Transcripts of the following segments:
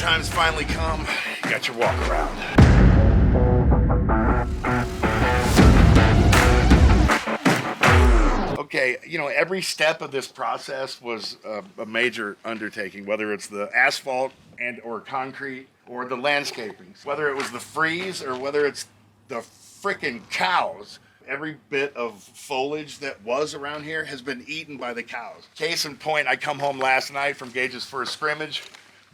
time's finally come. You got your walk around. Okay, you know, every step of this process was a major undertaking, whether it's the asphalt and or concrete or the landscaping, whether it was the freeze or whether it's the frickin' cows. Every bit of foliage that was around here has been eaten by the cows. Case in point, I come home last night from Gage's first scrimmage.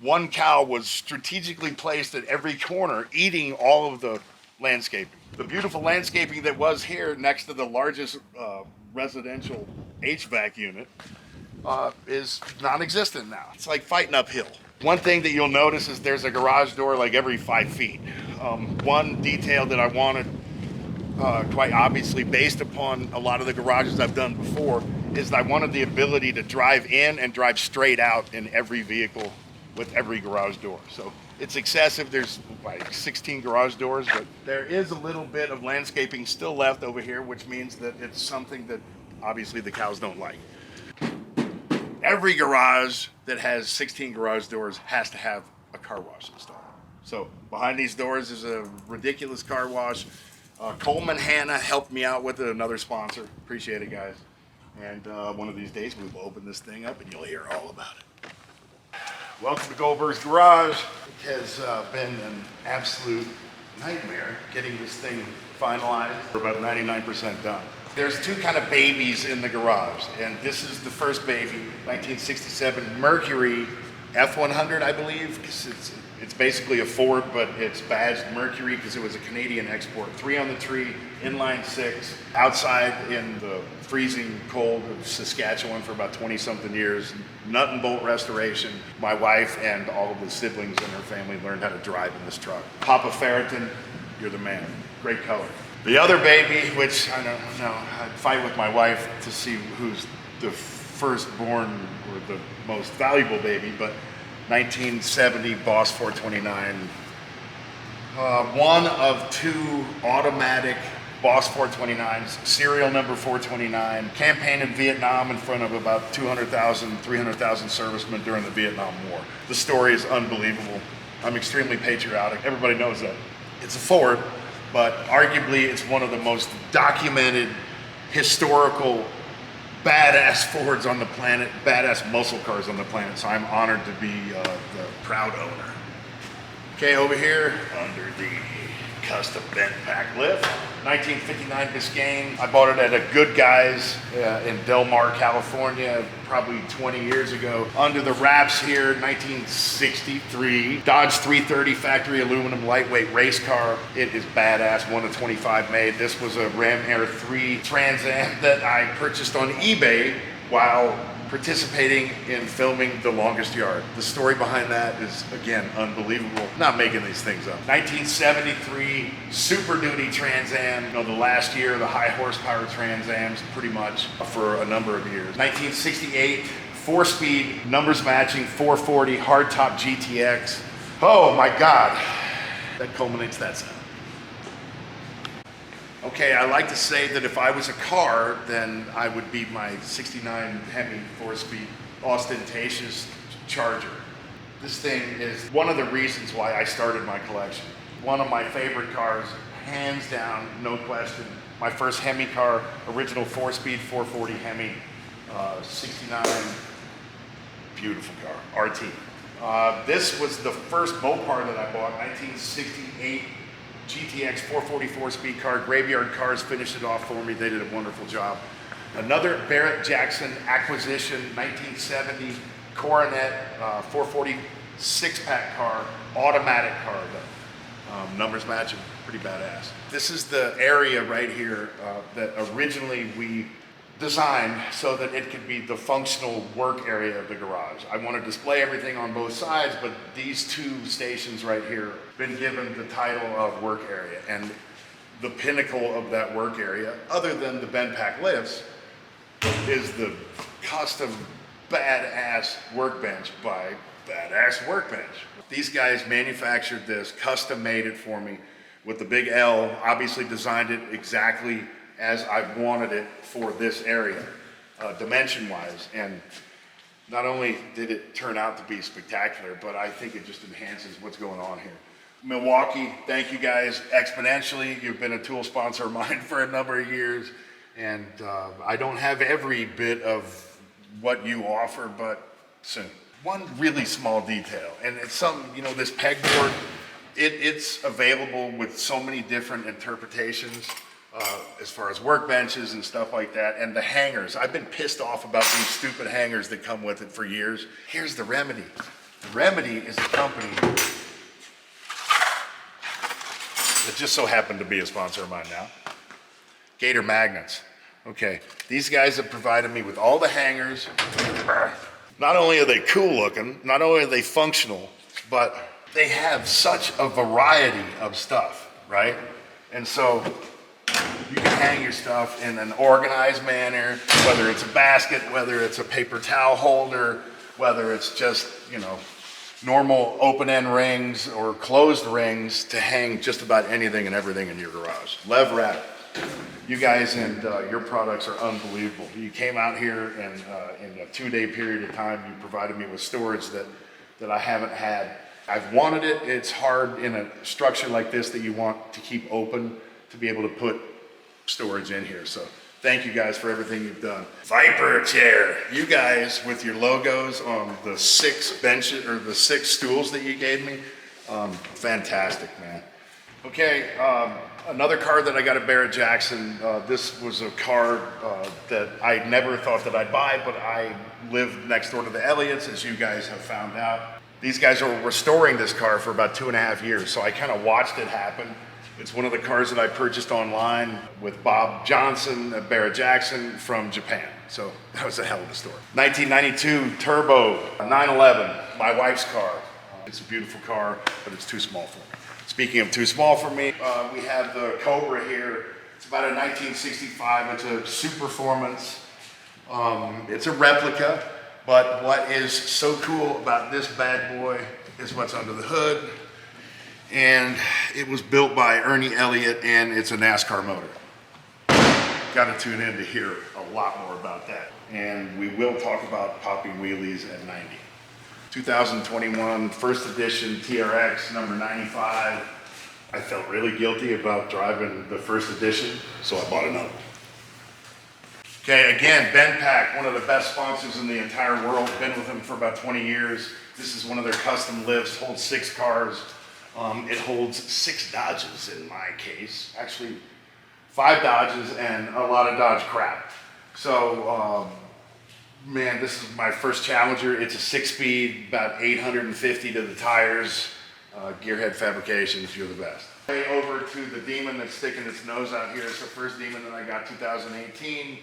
One cow was strategically placed at every corner, eating all of the landscaping. The beautiful landscaping that was here next to the largest residential HVAC unit is non-existent now. It's like fighting uphill. One thing that you'll notice is there's a garage door like every 5 feet. One detail that I wanted, quite obviously based upon a lot of the garages I've done before, is I wanted the ability to drive in and drive straight out in every vehicle with every garage door. So it's excessive. There's like 16 garage doors, but there is a little bit of landscaping still left over here, which means that it's something that obviously the cows don't like. Every garage that has 16 garage doors has to have a car wash installed. So behind these doors is a ridiculous car wash. Coleman Hanna helped me out with it, another sponsor. Appreciate it, guys. And one of these days we will open this thing up and you'll hear all about it. Welcome to GOLDBERG'S Garage. It has been an absolute nightmare getting this thing finalized. We're about 99% done. There's two kind of babies in the garage, and this is the first baby, 1967 Mercury F100, I believe. It's basically a Ford, but it's badged Mercury because it was a Canadian export. 3 on the tree, inline 6, outside in the freezing cold of Saskatchewan for about 20-something years. Nut and bolt restoration. My wife and all of the siblings in her family learned how to drive in this truck. Papa Ferriton, you're the man. Great color. The other baby, which I don't know, I'd fight with my wife to see who's the firstborn or the most valuable baby, but 1970 Boss 429. One of 2 automatic Boss 429s, serial number 429, campaigned in Vietnam in front of about 200,000, 300,000 servicemen during the Vietnam War. The story is unbelievable. I'm extremely patriotic. Everybody knows that. It's a Ford, but arguably it's one of the most documented, historical, badass Fords on the planet, badass muscle cars on the planet, so I'm honored to be the proud owner. Okay, over here, under the custom bent pack lift, 1959 Biscayne. I bought it at a Good Guys in Del Mar, California, probably 20 years ago. Under the wraps here, 1963 Dodge 330 factory aluminum lightweight race car. It is badass, 1 of 25 made. This was a Ram Air 3 Trans Am that I purchased on eBay while participating in filming The Longest Yard. The story behind that is, again, unbelievable. Not making these things up. 1973 Super Duty Trans Am. You know, the last year, the high horsepower Trans Ams, pretty much for a number of years. 1968 4-speed, numbers matching 440 hardtop GTX. Oh my God, that culminates that sound. Okay, I like to say that if I was a car, then I would be my 69 Hemi 4-speed ostentatious Charger. This thing is one of the reasons why I started my collection. One of my favorite cars, hands down, no question. My first Hemi car, original 4-speed 440 Hemi, 69, beautiful car, RT. This was the first Mopar that I bought, 1968. GTX 444 speed car. Graveyard Cars finished it off for me. They did a wonderful job. Another Barrett Jackson acquisition, 1970 Coronet 440 6-pack car, automatic car though. Numbers matching, pretty badass. This is the area right here that originally we designed so that it could be the functional work area of the garage. I want to display everything on both sides, but these 2 stations right here have been given the title of work area. And the pinnacle of that work area, other than the bend pack lifts, is the custom badass workbench by Badass Workbench. These guys manufactured this, custom made it for me with the big L, obviously designed it exactly as I wanted it for this area, dimension-wise. And Not only did it turn out to be spectacular, but I think it just enhances what's going on here. Milwaukee, thank you guys exponentially. You've been a tool sponsor of mine for a number of years, and I don't have every bit of what you offer, but soon. One really small detail, and it's something, you know, this pegboard, it's available with so many different interpretations as far as workbenches and stuff like that, and the hangers. I've been pissed off about these stupid hangers that come with it for years. Here's the remedy. The remedy is a company that just so happened to be a sponsor of mine now. Gator Magnets. Okay, these guys have provided me with all the hangers. Not only are they cool looking, not only are they functional, but they have such a variety of stuff, right? And so you can hang your stuff in an organized manner, whether it's a basket, whether it's a paper towel holder, whether it's just, you know, normal open-end rings or closed rings to hang just about anything and everything in your garage. Lev Wrap, you guys and your products are unbelievable. You came out here and in a 2-day period of time, you provided me with storage that I haven't had. I've wanted it. It's hard in a structure like this that you want to keep open to be able to put storage in here. So thank you guys for everything you've done. Viper chair, you guys with your logos on the 6 benches or the 6 stools that you gave me, fantastic, man. Okay, another car that I got at Barrett-Jackson. This was a car that I never thought that I'd buy, but I lived next door to the Elliots, as you guys have found out. These guys are restoring this car for about 2.5 years, so I kind of watched it happen. It's one of the cars that I purchased online with Bob Johnson at Barrett-Jackson from Japan. So that was a hell of a story. 1992 Turbo 911, my wife's car. It's a beautiful car, but it's too small for me. Speaking of too small for me, we have the Cobra here. It's about a 1965. It's a Superformance. It's a replica, but what is so cool about this bad boy is what's under the hood. And it was built by Ernie Elliott, and it's a NASCAR motor. Got to tune in to hear a lot more about that. And we will talk about popping wheelies at 90. 2021 first edition TRX number 95. I felt really guilty about driving the first edition, so I bought another. Okay, again, BenPack, one of the best sponsors in the entire world. Been with them for about 20 years. This is one of their custom lifts, holds 6 cars. It holds 6 Dodges in my case. Actually, 5 Dodges and a lot of Dodge crap. So, man, this is my first Challenger. It's a 6-speed, about 850 to the tires. Gearhead Fabrications, you're the best. Over to the Demon that's sticking its nose out here. It's the first Demon that I got 2018.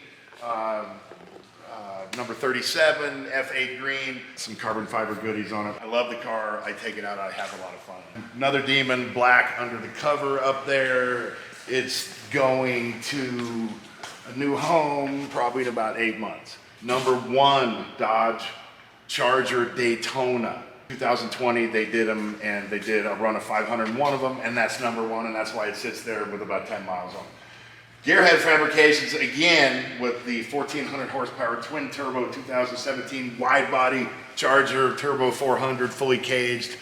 Number 37, F8 green, some carbon fiber goodies on it. I love the car. I take it out. I have a lot of fun. Another Demon, black under the cover up there. It's going to a new home probably in about 8 months. Number 1, Dodge Charger Daytona. 2020, they did them, and they did a run of 501 of them, and that's number 1, and that's why it sits there with about 10 miles on it. Gearhead Fabrications, again, with the 1,400 horsepower twin turbo 2017 wide body Charger Turbo 400 fully caged.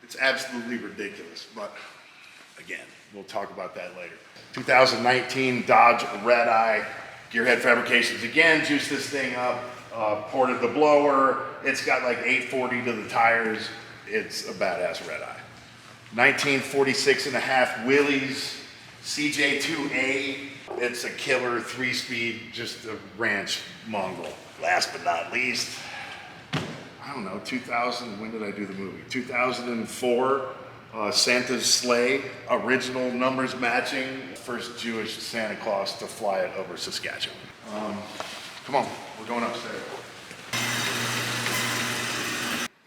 It's absolutely ridiculous, but again, we'll talk about that later. 2019 Dodge Red Eye. Gearhead Fabrications, again, juiced this thing up, ported the blower. It's got like 840 to the tires. It's a badass Red Eye. 1946 and a half Willys CJ2A. It's a killer 3-speed, just a ranch mongrel. Last but not least, I don't know, 2000, when did I do the movie? 2004, Santa's Sleigh, original numbers matching, first Jewish Santa Claus to fly it over Saskatchewan. Come on, we're going upstairs.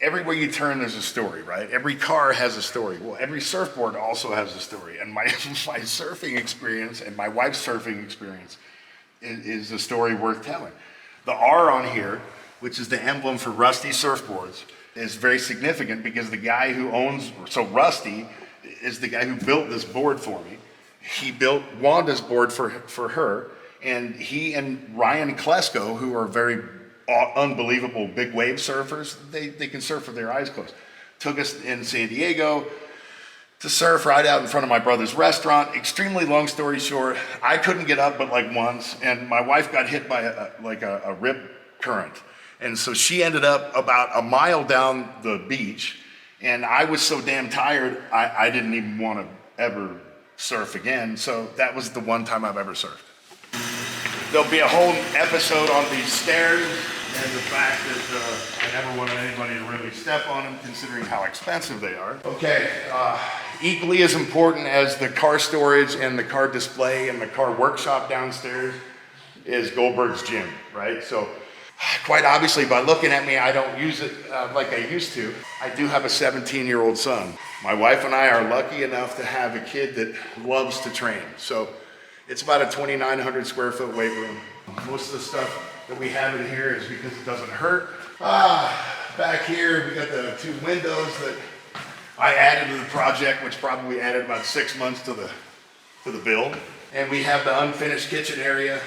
Everywhere you turn, there's a story, right? Every car has a story. Well, every surfboard also has a story. And my surfing experience and my wife's surfing experience is a story worth telling. The R on here, which is the emblem for Rusty Surfboards, is very significant because the guy who owns, so Rusty is the guy who built this board for me. He built Wanda's board for her, and he and Ryan Klesko, who are very unbelievable big wave surfers. They can surf with their eyes closed. Took us in San Diego to surf right out in front of my brother's restaurant. Extremely long story short, I couldn't get up but like once, and my wife got hit by a rip current. And so she ended up about a mile down the beach, and I was so damn tired, I didn't even want to ever surf again. So that was the one time I've ever surfed. There'll be a whole episode on these stairs and the fact that I never wanted anybody to really step on them, considering how expensive they are. Okay, equally as important as the car storage and the car display and the car workshop downstairs is Goldberg's gym, right? So quite obviously, by looking at me, I don't use it like I used to. I do have a 17-year-old son. My wife and I are lucky enough to have a kid that loves to train. So it's about a 2,900 square foot weight room. Most of the stuff that we have in here is because it doesn't hurt. Back here, we got the 2 windows that I added to the project, which probably added about 6 months to the build. And we have the unfinished kitchen area,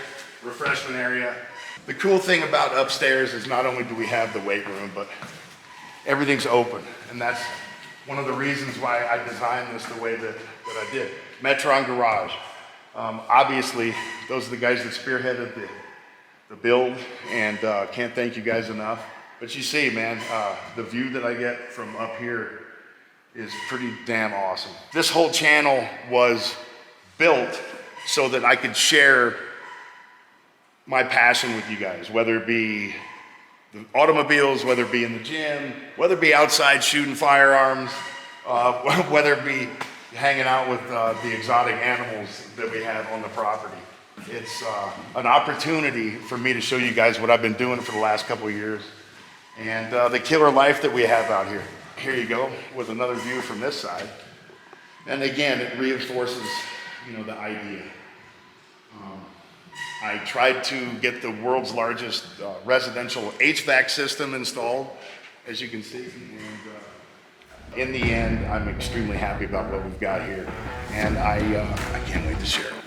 refreshment area. The cool thing about upstairs is not only do we have the weight room, but everything's open. And that's one of the reasons why I designed this the way that I did. Metron Garage. Obviously, those are the guys that spearheaded the build, and can't thank you guys enough. But you see, man, the view that I get from up here is pretty damn awesome. This whole channel was built so that I could share my passion with you guys, whether it be the automobiles, whether it be in the gym, whether it be outside shooting firearms, whether it be hanging out with the exotic animals that we have on the property. It's an opportunity for me to show you guys what I've been doing for the last couple of years and the killer life that we have out here. Here you go with another view from this side. And again, it reinforces, the idea. I tried to get the world's largest residential HVAC system installed, as you can see. And in the end, I'm extremely happy about what we've got here. And I can't wait to share it.